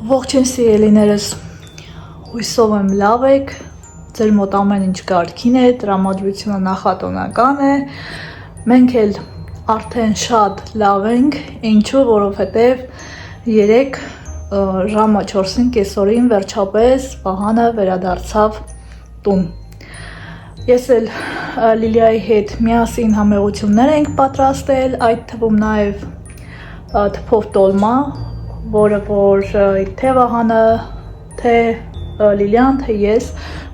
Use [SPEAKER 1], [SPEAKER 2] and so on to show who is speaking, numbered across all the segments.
[SPEAKER 1] Ողջույն սիրելիներս, հույսով եմ լավ եք, ձեր մոտ ամեն ինչ կարգին է, տրամադրությունը նախատոնական է, մենք էլ արդեն շատ լավ ենք, ինչու, որովհետև երեկ ժամը 4-ին կեսօրին վերջապես Վահանը վերադարձավ տուն։ Ես էլ Լիլիայի հետ միասին համեղություններ ենք պատրաստել, այդ թվում նաև թփով տոլմա, որը որ թե Վահանը, թե Լիլիան, թե ես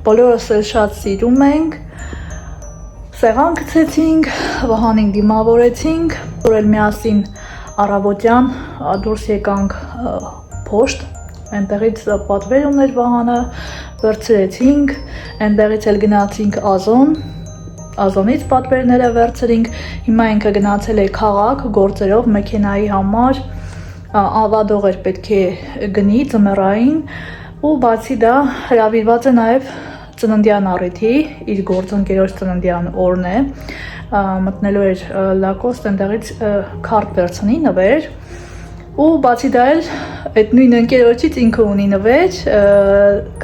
[SPEAKER 1] բոլորս էլ շատ սիրում ենք, սեղան գցեցինք, Վահանին դիմավորեցինք, որ էլ միասին առավոտյան դուրս եկանք փոշտ, այնտեղից պատվեր ուներ Վահանը, վերցրեցինք, այնտեղից էլ գնացինք Ազոն, Ազոնից պատվերները վերցրինք, հիմա ինքը գնացել է քաղաք գործերով մեքենայի համար, ավադող էր պետք է գնի ձմեռային ու բացի դա հրավիրված է նաև ծննդյան առիթի, իր գործընկերոջ ծննդյան օրն է, մտնելու էր Լակոստ, այնտեղից քարտ վերցնի նվեր ու բացի դա էլ այդ նույն ընկերոջից ինքը ունի նվեր,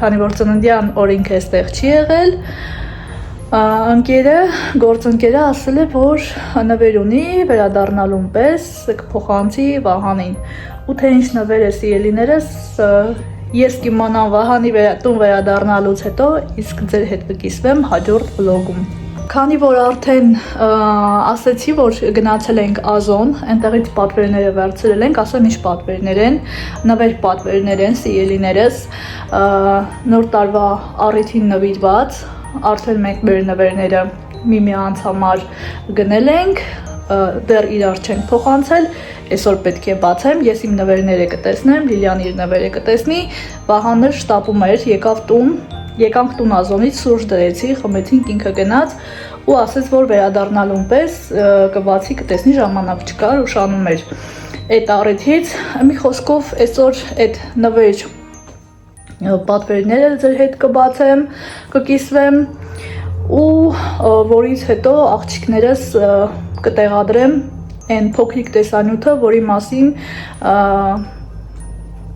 [SPEAKER 1] քանի որ ծննդյան օր ինքը այստեղ չի եղել, գործընկերը ասել է, որ նվեր ունի, վերադառնալուն պես կփոխանցի Վահանին, ու թե ինչ նվեր է սիրելիներս, ես կիմանամ Վահանի տուն վերադառնալուց հետո, իսկ ձեր հետ կկիսվեմ հաջորդ վլոգում։ Քանի որ արդեն ասեցի, որ գնացել ենք Ազոն, այնտեղից պատվերները վերցրել ենք, ասեմ ինչ պատվերներ են, նվեր պատվերներ են սիրելիներս, նոր տարվա առիթին նվիրված, արդեն մենք մեր նվերները միմյանց համար գնել ենք, դեռ իրար չենք փոխանցել, այսօր պետք է բացեմ, ես իմ նվերները կտեսնեմ, Լիլիան իր նվերը կտեսնի, Վահանը շտապում էր, եկանք տուն Ազոնից, սուրճ դրեցի, խմեցինք, ինքը գնաց ու ասեց, որ վերադառնալուն պես կբացի, կտեսնի, ժամանակ չկար, ուշանում էր այդ առիթից, մի խոսքով այսօր այդ նվեր պատվերները ձեր հետ կբացեմ, կկիսվեմ ու որից հետո աղջիկներս կտեղադրեմ այն փոքրիկ տեսանյութը, որի մասին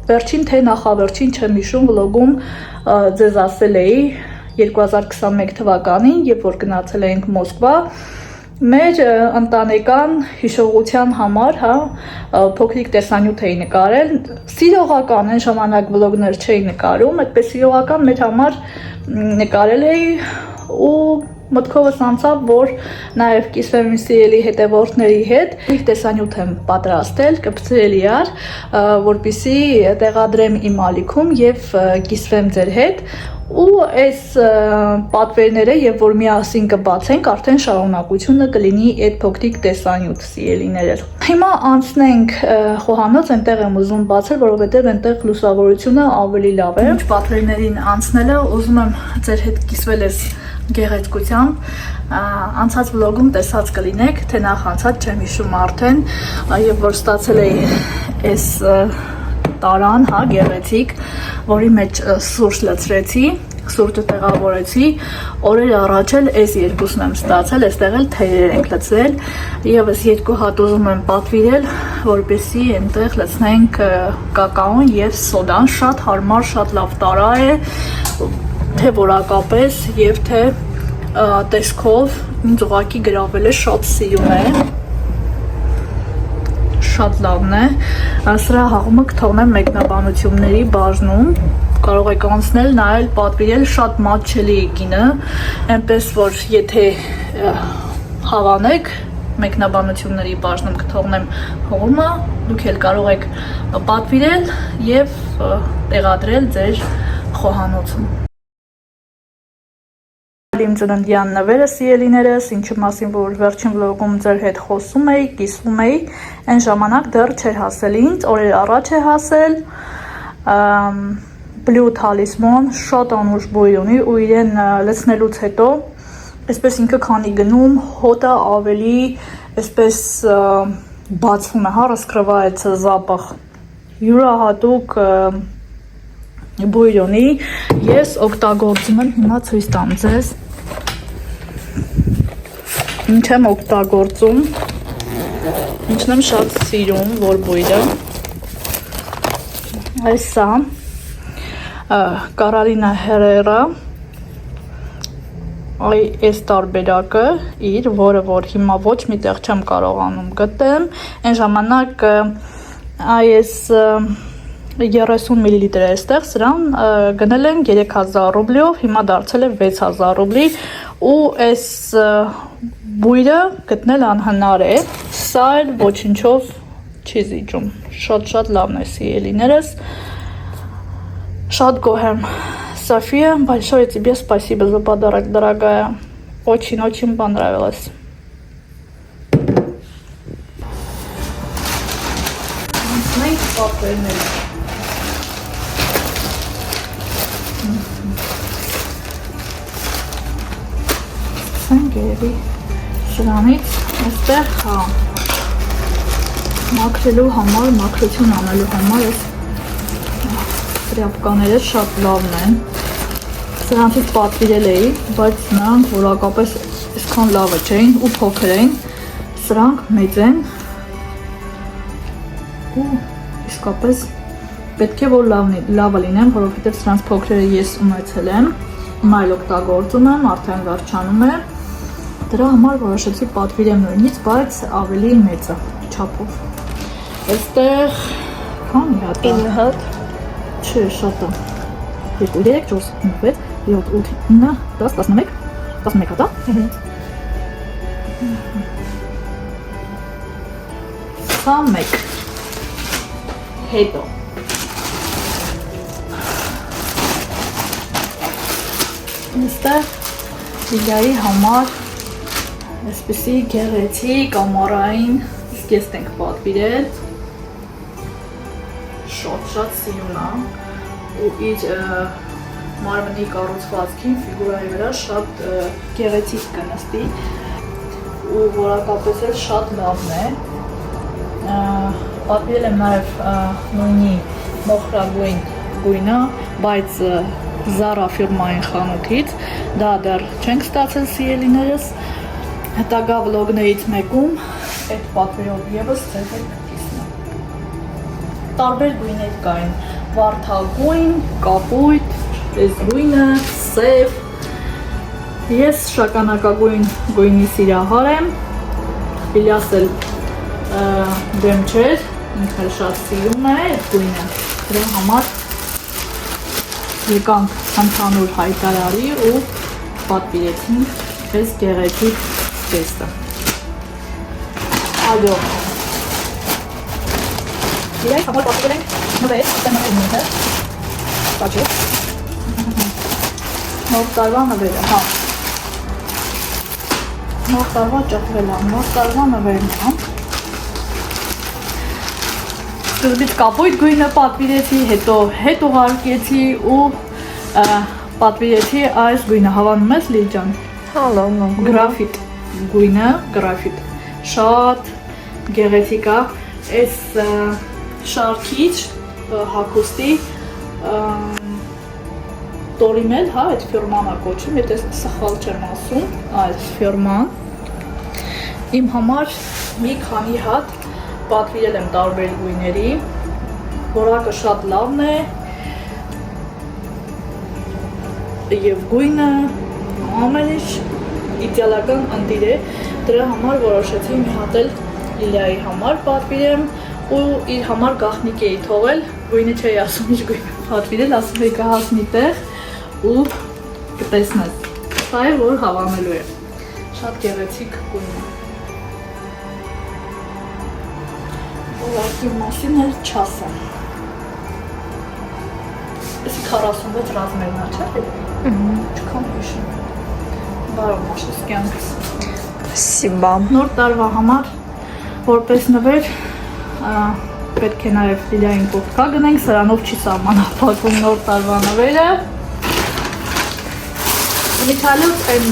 [SPEAKER 1] վերջին թե նախավերջին չեմ հիշում վլոգում ձեզ ասել էի 2021 թվականին, երբ որ գնացել էինք Մոսկվա, մեր ընտանեկան հիշողության համար, փոքրիկ տեսանյութ էի նկարել, սիրողական այն ժամանակ վլոգներ չէի նկարում, այդպես սիրողական մեր համար նկարել էի ու մտքովս անցավ, որ նաև կիսվեմ իմ սիրելի հետևորդների հետ, իր տեսանյութ եմ պատրաստել, կպցրել իրար, որպեսզի տեղադրեմ իմ ալիքում եւ կիսվեմ ձեր հետ ու այս պատվերները եւ որ միասին կբացենք, արդեն շարունակությունը կլինի այդ փոքրիկ տեսանյութ սիրելիներս։ Հիմա անցնենք խոհանոց, այնտեղ եմ ուզում բացել, որովհետեւ այնտեղ լուսավորությունը ավելի լավ է։ Ինչ պատվերներին անցնելը ուզում եմ ձեր հետ կիսվել ես գեղեցկությամբ, անցած վլոգում տեսած կլինեք, թե նախ անցած չեմ հիշում արդեն, եւ որ ստացել էի այս տարան, գեղեցիկ, որի մեջ սուրճ լցրեցի, սուրճը տեղավորեցի, օրեր առաջ էլ այս երկուսն եմ ստացել, այստեղ էլ թեյեր ենք լցրել, եւս երկու հատ ուզում եմ պատվիրել, որպեսզի այնտեղ լցնենք կակաոն եւ սոդան, շատ հարմար, շատ լավ տարա է, թե որակապես եւ թե տեսքով ինձ ուղղակի գրավել է, շատ սիրուն է, շատ լավն է, սրա հաղումը կթողնեմ մեկնաբանությունների բաժնում, կարող եք անցնել, նայել, պատվիրել, շատ մատչելի է կինը, այնպես որ եթե հավանեք, մեկնաբանությունների բաժնում կթողնեմ հողումը, դուք էլ կարող եք պատվիրել եւ տեղադրել ձեր խոհանոցում։ Իմ ծննդյան նվերը սիրելիներս, ինչի մասին որ վերջին վլոգում ձեր հետ խոսում էի, կիսվում էի, այն ժամանակ դեռ չէր հասել ինձ, օրեր առաջ է հասել, Blue Talisman, շատ անուշ բույր ունի ու իրեն լցնելուց հետո, այսպես ինքը քանի գնում, հոտը ավելի այսպես բացվում է, раскрывается запах, յուրահատուկ բույր ունի, ես օգտագործում եմ, հիմա ցույց տամ ձեզ, ինչ եմ օգտագործում, ինչն եմ շատ սիրում, որ բույրը, Այսա Կարոլինա Հերերա այս տարբերակը իր, որը որ հիմա ոչ մի տեղ չեմ կարողանում գտեմ, այն ժամանակ այս 30 մլ այստեղ սրան գնել են 3000 ռուբլիով, հիմա դարձել է 6000 ռուբլի ու այս բույրը գտնել անհնար է, սա էլ ոչինչով չի զիջում, շատ լավն է սիրելիներս, շատ գոհ եմ, София, большое тебе спасибо за подарок, дорогая, очень понравилось. Սանգերի սրանից այստեղ մաքրելու համար, մաքրություն անելու համար այս տրյապկաները շատ լավն են, սրանցից պատվիրել էի, բայց նրանք որակապես այսքան լավը չէին ու փոքր էին, սրանք մեծ են ու իսկապես պետք է որ լավը լինեն, որովհետև սրանց փոքրերը ես ունեցել եմ, հիմա էլ օգտագործում եմ, արդեն վերջանում է, դրա համար որոշեցի պատվիրեմ նույնից, բայց ավելի մեծը չափով։ Այստեղ քանի հատ է։ 9 հատ։ Չէ, շատ է։ 2, 3, 4, 5, 6, 7, 8, 9, 10, 11, 11 հատ է։ Սա մեկ։ Հետո։ Այստեղ Լիլիայի համար այսպեսի գեղեցիկ ամառային իսկ ես ենք պատվիրել, շատ սիրուն է ու իր մարմնի կառուցվածքին ֆիգուրայի վրա շատ գեղեցիկ կնստի ու որակապես էլ շատ լավն է, պատվիրել եմ նաև նույնի մոխրագույն գույնը, բայց Zara ֆիրմային խանութից, դա դեռ չենք ստացել սիրելիներս, հետագա վլոգներից մեկում այդ պատվերով ևս ձեզ հետ կտեսնեմ։ Տարբեր գույներ կային, վարդագույն, կապույտ, տեսգույնը, սև, ես շագանակագույն գույնի սիրահար եմ, Իլյաս էլ դեմ չէր, ինքն էլ շատ սիրում է այդ գույնը, դրա համար եկանք ընդհանուր հայտարարի ու պատվիրեցինք այս գեղեցիկ տեստը։ Այո։ Իրայք համար պատվիրել ենք նվեր, ստենոտնիքը, սաչը, նոր տարվա նվերը, հա։ Նոր տարվա ճախվել եմ, նոր տարվա նվերն եմ։ Սկզբից կապույտ գույնը պատվիրեցի, հետ ուղարկեցի ու պատվիրեցի այս գույնը, հավանում ես Լիջան։ Հալոմ, գրաֆիտ գույնը, գրաֆիտ, շատ գեղեցիկ է, այս շարքիչ հագուստի տորիմել, հա, այդ ֆիրման է կոչում, եթե սխալ չեմ ասում, այս ֆիրման, իմ համար մի քանի հատ պատվիրել եմ տարբեր գույների, որակը շատ լավն է և գույնը ամեն ինչ իդեալական ընտիր է, դրա համար որոշեցի մի հատ էլ Լիլիայի համար պատվիրեմ ու իր համար գաղտնիք էի թողել, գույնը չէի ասում ինչ գույն պատվիրել, ասում էի կհասնի տեղ ու կտեսնես, սա է որ հավանելու է, շատ գեղեցիկ գույն է։ Ուղարկի մասին էլ չասեմ։ Եսի 46 ռազմերն է, չէ՞։ Չքան հիշում։ Բարով մաշես կյանքս։ Սպասիբա։ Նոր տարվա համար, որպես նվեր, պետք է նաև Լիլիային կողքա գնենք, սրանով չի սահմանափակվում նոր տարվա նվերը։ Միթալուց այն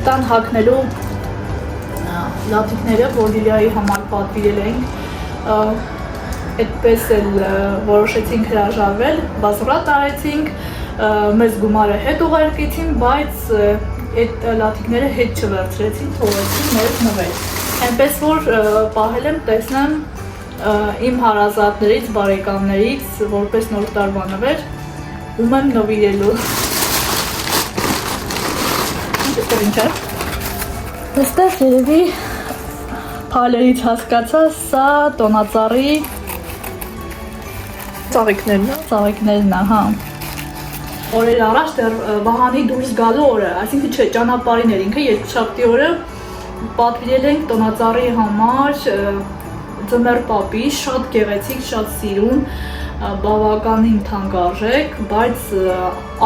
[SPEAKER 1] տան հագնելու լատիկները, որ Լիլիայի համար պատվիրել ենք, այդպես էլ որոշեցինք հրաժարվել, բազրատ արեցինք, մեզ գումարը հետ ուղարկեցին, բայց այդ լատիկները հետ չվերցրեցին, թողեցին մեր նվեր։ Այնպես որ պահել եմ տեսնեմ իմ հարազատներից, բարեկամներից, որպես նոր տարվա նվեր, ում եմ նվիրելու։ Այստեղ ինչ է։ Այստեղ երևի փայլերից հասկացա, սա տոնածառի ծաղիկներն է, հա։ Օրեր առաջ դեռ Վահանի դուրս գալու օրը, այսինքն չէ, ճանապարհին էր ինքը երկուշաբթի օրը պատվիրել ենք տոնածառի համար ձմեռ պապի, շատ գեղեցիկ, շատ սիրուն, բավականին թանկարժեք, բայց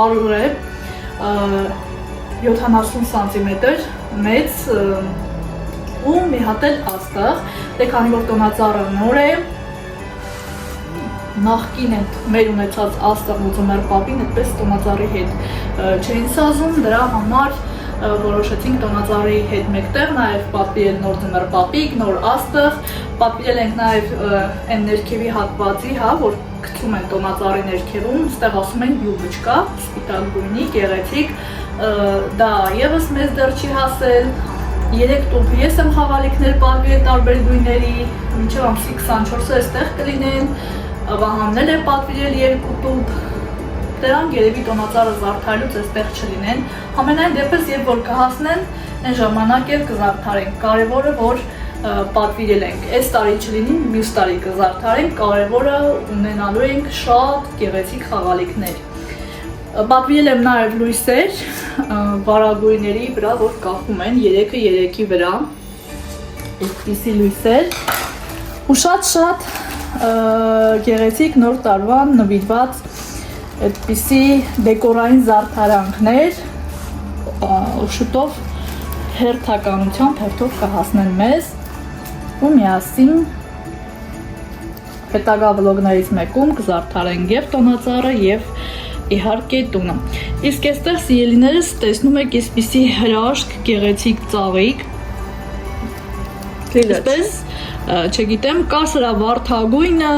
[SPEAKER 1] առուր է 70 սանտիմետր մեծ ու մի հատ էլ աստղ, դե քանի որ տոնածառը նոր է, նախկին են մեր ունեցած աստղն ու ձմեռ պապին այդպես տոնածառի հետ չէին սազում, դրա համար որոշեցինք տոնածառի հետ մեկտեղ նաև պատվիրել նոր ձմեռ պապիկ, նոր աստղ, պատվիրել ենք նաև այն ներքևի հատվածի, հա, որ գցում են տոնածառի ներքևում, ստեղ ասում են յուբոչկա, սպիտակ գույնի, գեղեցիկ, դա եւս մեզ դեռ չի հասել։ 3 տուփ ես եմ խաղալիքներ պատվիրել տարբեր գույների, մինչև ամսի 24-ը այստեղ կլինեն, Վահանն էլ է պատվիրել 2 տուփ, դրանք երևի տոնածառը զարդարելուց այստեղ չլինեն, համենայն դեպս երբ որ կհասնեն, այն ժամանակ էլ կզարդարենք, կարևորը որ պատվիրել ենք, այս տարի չլինի, մյուս տարի կզարդարենք, կարևորը ունենալու ենք շատ գեղեցիկ խաղալիքներ։ Պատվիրել եմ նաև լույսեր, վարագույրների վրա, որ կախում են 3-ը 3-ի վրա, այդպիսի լույսեր, ու շատ գեղեցիկ նոր տարվան նվիրված այդպիսի դեկորային զարդարանքներ, ու շուտով հերթականությամբ հերթով կհասնեն մեզ, ու միասին հետագա վլոգներից մեկում կզարդարենք և տոնածառը և իհարկե տունը։ Իսկ այստեղ սիրելիներս տեսնում եք այսպիսի հրաշք գեղեցիկ ծաղիկ։ Այսպես, չգիտեմ, կա սրա վարդագույնը,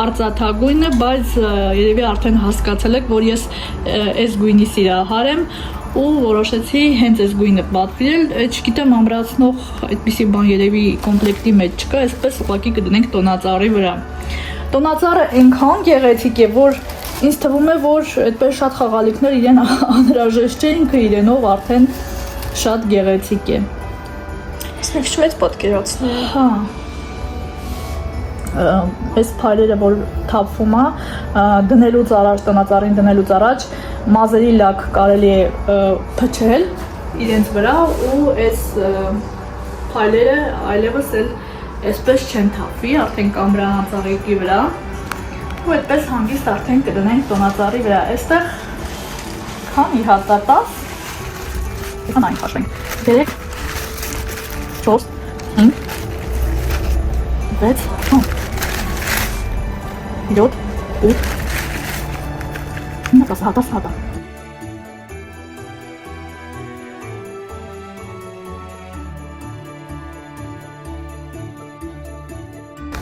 [SPEAKER 1] արծաթագույնը, բայց երևի արդեն հասկացել եք, որ ես այս գույնի սիրահար եմ ու որոշեցի հենց այս գույնը պատվիրել, չգիտեմ ամրացնող այդպիսի բան երևի կոմպլեկտի մեջ չկա, այսպես ուղղակի կդնենք տոնածառի վրա։ Տոնածառը այնքան գեղեցիկ է, որ ինձ թվում է, որ այդպես շատ խաղալիքներ իրեն անհրաժեշտ չէ, ինքը իրենով արդեն շատ գեղեցիկ է։
[SPEAKER 2] Իսկ մի քիչ մեծ պատկերացնում։
[SPEAKER 1] Հա։ Այս փայլերը որ թափվում է, դնելուց առաջ, տոնածառին դնելուց առաջ մազերի լակ կարելի է փչել իրենց վրա ու այս փայլերը այլևս էլ այսպես չեն թափվի, արդեն կամրանան ծաղիկի վրա ու այդպես հանգիստ արդեն կդնենք տոնածառի վրա։ Այստեղ քանի հատ է 10, եկան այն քաշենք, 3, 4, 5, 6, 7, 8, 9, 10 հատ։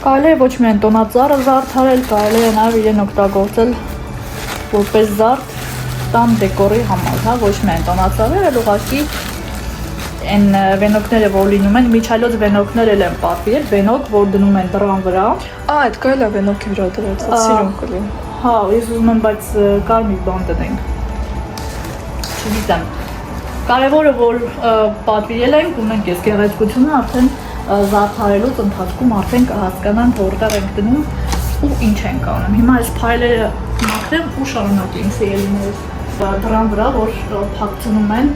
[SPEAKER 1] Կարելի է ոչ միայն տոնածառը զարդարել, կարելի է նաև իրեն օգտագործել որպես զարդ տան դեկորի համար, հա, ոչ միայն տոնածառը, այլ ուղղակի այն վենոկները, որ լինում են, միջայլոց վենոկներ էլ են պատվիրել, վենոկ, որ դնում են դռան վրա։
[SPEAKER 2] Այդ կարելի է վենոկի վրա դրած, սիրուն կլինի։
[SPEAKER 1] Հա, ես ուզում եմ, բայց կար մի բան դնենք։ Չգիտեմ։ Կարևորը, որ պատվիրել ենք, ունենք այս գեղեցկությունը, արդեն զարդարելուց ընթացքում արդեն կհասկանանք որտեղ ենք դնում ու ինչ ենք անում։ Հիմա այս փայլերը մաքրեմ ու շարունակենք սիրելիներս դռան վրա, որ փակցնում են,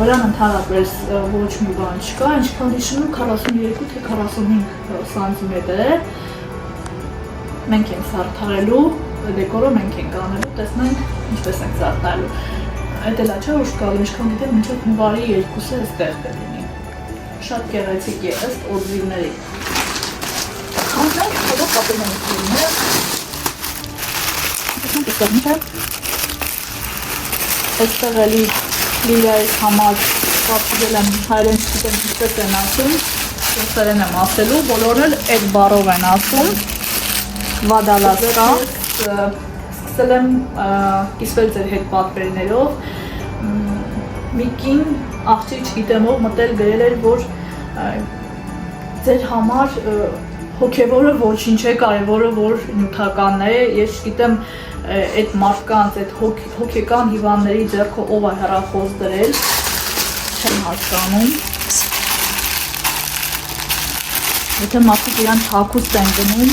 [SPEAKER 1] վրան ընդհանրապես ոչ մի բան չկա, ինչքան հիշում եմ 42 թե 45 սանտիմետր է։ Մենք ենք զարդարելու, դեկորը մենք ենք անելու, տեսնենք ինչպես ենք զարդարելու։ Այդ էլ չէ, որ շկալի, ինչքան գիտեմ, մինչև հունվարի 2-ը այստեղ կլինի։ Շատ գեղեցիկ է ըստ օրդինների։ Խնդրենք, հետո կապել ենք իրները։ Տեսնենք այստեղ ինչ է։ Այստեղ էլի լիլայից համար պատվիրել եմ հայերեն չգիտեմ ինչպես են ասում, ռուսերեն եմ ասելու, բոլորն էլ այդ բառով են ասում։ Վադալասկա։ Սկսել եմ կիսվել ձեր հետ պատվերներով։ Մի կին աղջիկ չգիտեմ ով մտել գրել էր, որ ձեր համար հոգևորը ոչինչ է, կարևորը որ նյութականն է, ես չգիտեմ այդ մարդկանց, այդ հոգեկան հիվանդների ձեռքը ով է հեռախոս դրել, չեմ հասկանում։ Եթե մարդիկ իրանք հագուստ են գնում,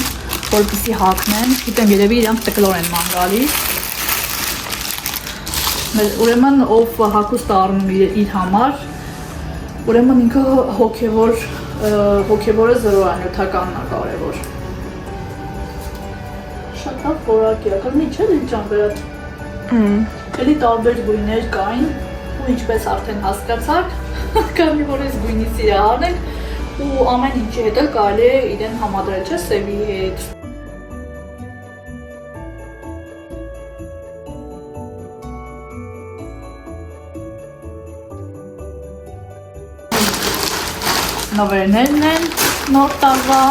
[SPEAKER 1] որպեսզի հագնեն, գիտեմ երևի իրանք տկլոր են ման գալիս։ Ուրեմն ով հագուստ առնում իր համար, ուրեմն ինքը հոգևորը զրո է, նյութականն է կարևոր։ Շատ լավ որակ է, կլինի չէ դիջան վերատ։ Էլի տարբեր գույներ կային, ու ինչպես արդեն հասկացաք, քանի որ այս գույնի սիրահարն ենք, ու ամեն ինչի հետ էլ կարելի է իրեն համադրել, չէ, սևի հետ։ Նվերներն են նոր տարվա,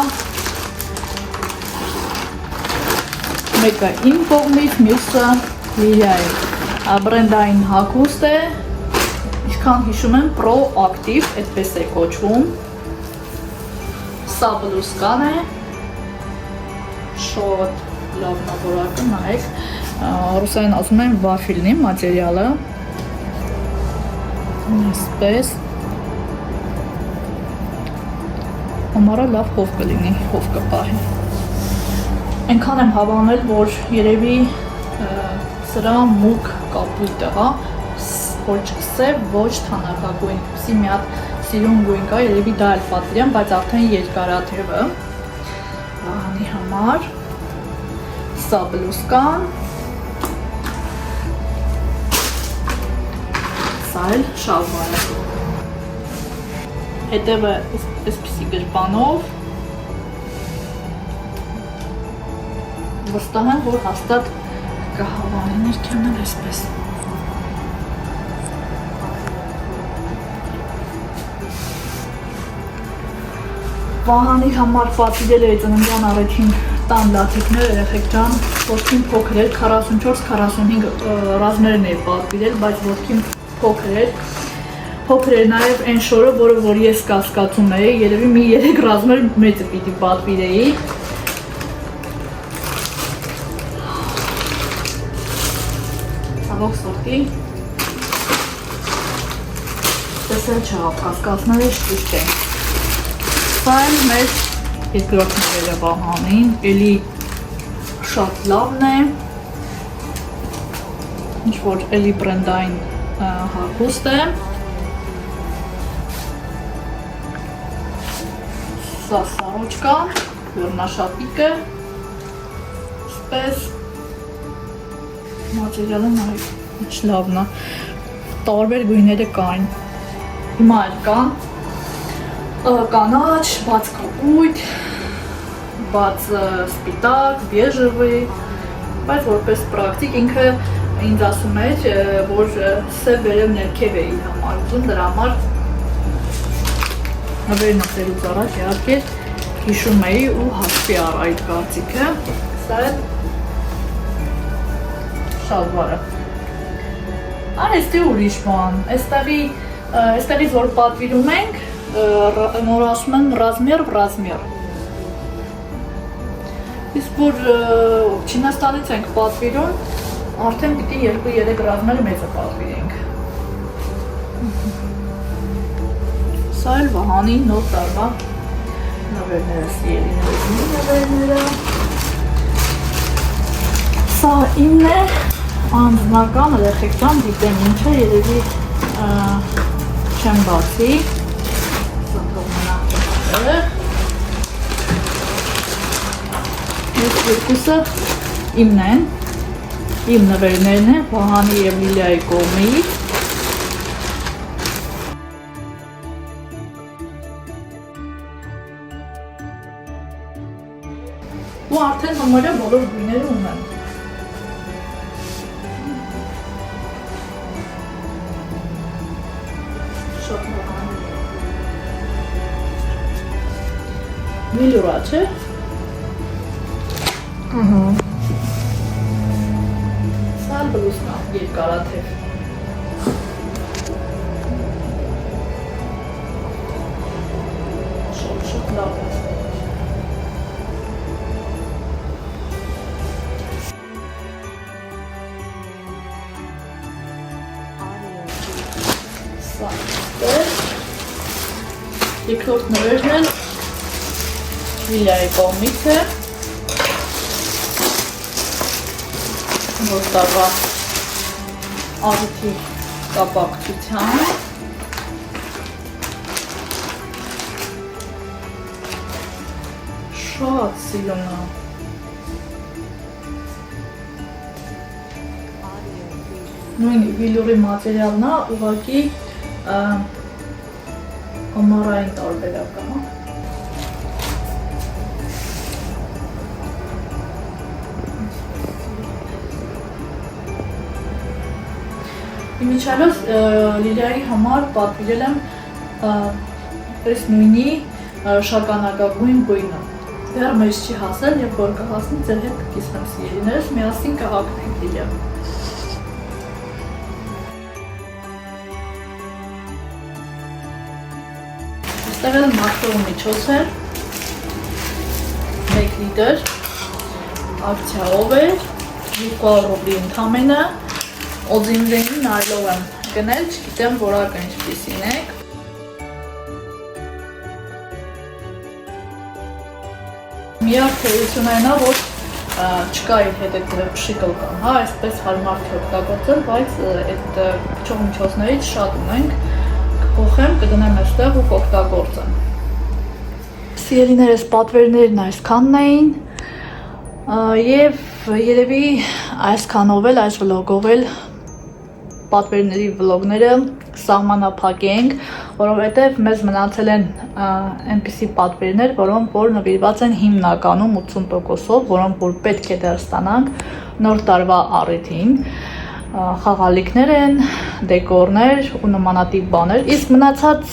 [SPEAKER 1] մեկը իմ կողմից, մյուսը Լիլիայի բրենդային հագուստ է, ինչքան հիշում եմ պրոակտիվ, այդպես է կոչվում, սա բլուսկան է, շոտ լավն որակը, նայեք, ռուսային ասում են վաֆիլնի մատերիալը, այսպես, Համարը լավ հով կլինի, հով կպահի։ Այնքան եմ հավանել, որ երևի սրա մուկ կապույտ է, ոչ սև, ոչ թանաքագույն, պսի մի հատ սիրուն գույն կա, երևի դա էլ պատվիրեմ, բայց արդեն երկարաթևը, Վահանի համար, սա բլուսկան, սա էլ շալվարը։ Հետևը այսպիսի գրպանով, վստահ եմ, որ հաստատ կհավանի ներքևն այսպես։ Վահանի համար պատվիրել է ծննդյան առաջին տան լաթիկներ, երեխեք ջան, ոտքին փոքր էր, 44-45 ռազմերն է պատվիրել, բայց ոտքին փոքր էր։ Փոքր էր նաև այն շորը, որ ես կասկածում էի, երևի մի 3 ռազմեր մեծը պիտի պատվիրեի։ Ցավոք սրտի։ Տեսել չեղավ, կասկածները ճիշտ են։ Սա էլ մեր երկրորդ նվերը Վահանին, էլի շատ լավն է։ Ինչ-որ էլի բրենդային հագուստ է։ Սա սարոչկա, վերնաշապիկը, սպես, մատերիալը նայեք, ինչ լավն է, տարբեր գույները կային, հիմա էլ կան, կանաչ, բաց կապույտ, բաց սպիտակ, բեժևի, բայց որպես պրակտիկ ինքը ինձ ասում էր, որ սև վերև ներքև էի համար ուզում, դրա համար նվերն ասելուց առաջ իհարկե հիշում էի ու հաշվի առ այդ կարծիքը, սա էլ շալվարը։ Այստեղ ուրիշ բան, այստեղից որ պատվիրում ենք, նոր ասում են ռազմեր։ Իսկ որ Չինաստանից ենք պատվիրում, արդեն պիտի 2-3 ռազմեր մեծը պատվիրենք։ Սա էլ Վահանի նոր տարվա նվերները, սիրելի նվերները։ Սա իմն է, անձնական, երեխեք ջան, գիտեմ ինչը, երևի չեմ բացի։ Սա թող մնա այդտեղ։ Այս երկուսը իմն են, իմ նվերներն են, Վահանի և Լիլիայի կողմից։ Ու արդեն համարյա բոլոր գույները ունեմ։ Շատ լավ։ Միլուրա, չէ՞։ Սա բլուզկա, երկարաթև։ Շատ լավ է։ Սա է։ Երկրորդ նվերն էլ Լիլիայի կողմից է։ Որ տարվա առիթի կապակցությամբ։ Շատ սիրուն է։ Նույն վիլուրի մատերիալն է, ուղղակի ամառային տարբերակ է։ Իմիջիալով Լիլիայի համար պատվիրել եմ այս նույնի շագանակագույն գույնը։ Դեռ մեզ չի հասել, երբ որ կհասնի, ձեր հետ կկիսվեմ սիրելիներս, միասին կհագնենք Լիլիա։ Այստեղ էլ մաքրող միջոց է, 1 լիտր, ակցիայով էր, 200 ռուբլի ընդամենը, օձիմվեին նայլով եմ գնել, չգիտեմ որակը ինչպիսին եք։ Միակ թերությունը այն է, որ չկա իր հետ այդ փշիկը կամ, հա, այսպես հարմար թե օգտագործել, բայց այդ փչող միջոցներից շատ ունենք, կփոխեմ, կդնեմ այստեղ ու կօգտագործեմ։ Սիրելիներս, պատվերներն այսքանն էին եւ երևի այսքանով էլ, այս վլոգով էլ պատվերների վլոգները սահմանափակենք, որովհետև մեզ մնացել են այնպիսի պատվերներ, որոնք որ նվիրված են հիմնականում 80%-ով, որոնք որ պետք է դեռ ստանանք նոր տարվա առիթին, խաղալիքներ են, դեկորներ ու նմանատիպ բաներ, իսկ մնացած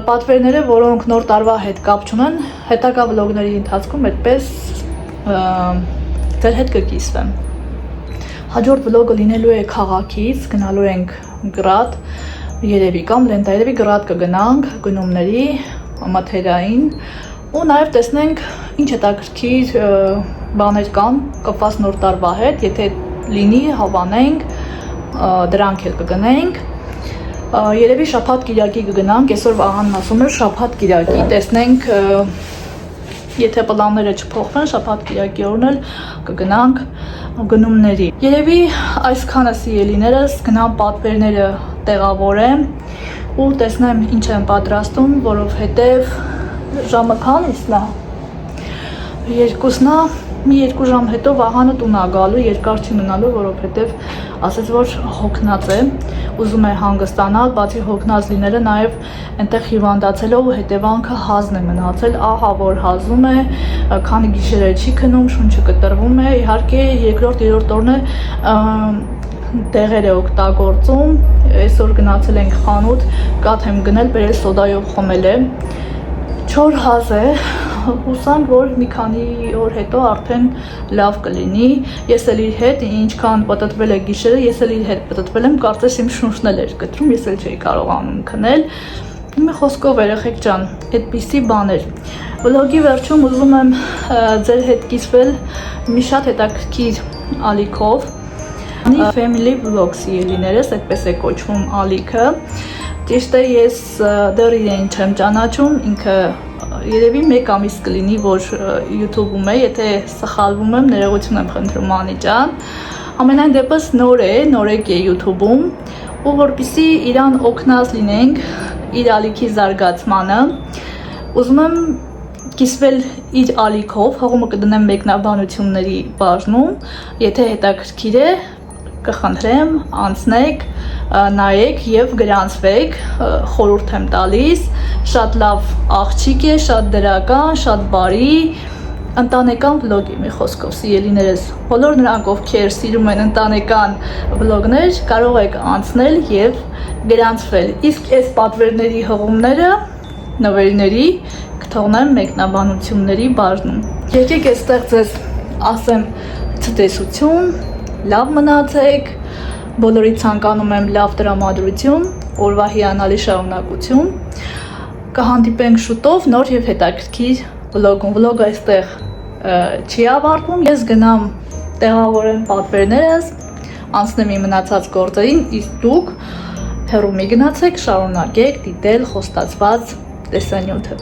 [SPEAKER 1] պատվերները, որոնք նոր տարվա հետ կապ չունեն, հետագա վլոգների ընթացքում այդպես ձեր հետ կկիսվեմ։ Հաջորդ վլոգը լինելու է քաղաքից, գնալու ենք Գրադ, երևի կամ Լենտա, երևի Գրադ կգնանք, գնումների, մթերային ու նաև տեսնենք ինչ հետաքրքիր բաներ կան կապված նոր տարվա հետ, եթե լինի հավանենք, դրանք էլ կգնենք։ Երևի շաբաթ կիրակի կգնանք, այսօր Վահանն ասում էր շաբաթ կիրակի, տեսնենք եթե պլանները չփոխվեն, շաբաթ կիրակի օրն էլ կգնանք գնումների։ Երևի այսքանը սիրելիներս, գնամ պատվերները տեղավորեմ ու տեսնեմ ինչ եմ պատրաստում, որովհետև ժամը քանիսն է։ 2-ն է, մի 2 ժամ հետո Վահանը տուն է գալու, երկար չի մնալու, որովհետև ասեց, որ հոգնած է, ուզում է հանգստանալ, բացի հոգնած լինելը նաև այնտեղ հիվանդացելով ու հետևանքը հազն է մնացել, ահա որ հազում է, քանի գիշերը չի քնում, շունչը կտրվում է, իհարկե երկրորդ, երրորդ օրն է դեղեր է օգտագործում, այսօր գնացել ենք խանութ, կաթ եմ գնել, բերել սոդայով խմել է, չոր հազ է, հուսանք, որ մի քանի օր հետո արդեն լավ կլինի, ես էլ իր հետ, ինչքան պտտվել է գիշերը, ես էլ իր հետ պտտվել եմ, կարծես իմ շունչն էլ էր կտրում, ես էլ չէի կարողանում քնել, մի խոսքով երեխեք ջան, այդպիսի բաներ։ Վլոգի վերջում ուզում եմ ձեր հետ կիսվել մի շատ հետաքրքիր ալիքով, Family Vlog սիրելիներս, այդպես է կոչվում ալիքը, ճիշտ է ես դեռ իրեն չեմ ճանաչում, ինքը երևի 1 ամիս կլինի, որ YouTube-ում է, եթե սխալվում եմ, ներողություն եմ խնդրում Անի ջան, ամենայն դեպս նորեկ է YouTube-ում, ու որպեսզի իրան օգնած լինենք իր ալիքի զարգացմանը, ուզում եմ կիսվել իր ալիքով, հողումը կդնեմ մեկնաբանությունների բաժնում, եթե հետաքրքիր է, կխնդրեմ, անցնեք, նայեք եւ գրանցվեք, խորհուրդ եմ տալիս, շատ լավ աղջիկ է, շատ դրական, շատ բարի, ընտանեկան վլոգ է, մի խոսքով սիրելիներս, բոլոր նրանք, ովքեր սիրում են ընտանեկան վլոգներ, կարող եք անցնել եւ գրանցվել, իսկ այս պատվերների հղումները, նվերների կթողնեմ մեկնաբանությունների բաժնում։ Եկեք այստեղ ձեզ ասեմ ցտեսություն, լավ մնացեք, բոլորի ցանկանում եմ լավ տրամադրություն, օրվա հիանալի շարունակություն, կհանդիպենք շուտով նոր եւ հետաքրքիր վլոգում, վլոգը այստեղ չի ավարտվում, ես գնամ տեղավորեմ պատվերներս, անցնեմ իմ մնացած գործերին, իսկ դուք հեռու մի գնացեք, շարունակեք դիտել խոստացված տեսանյութը։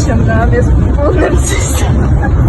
[SPEAKER 1] չեմ նայում, ես ֆուտբոլն եմ ցույց։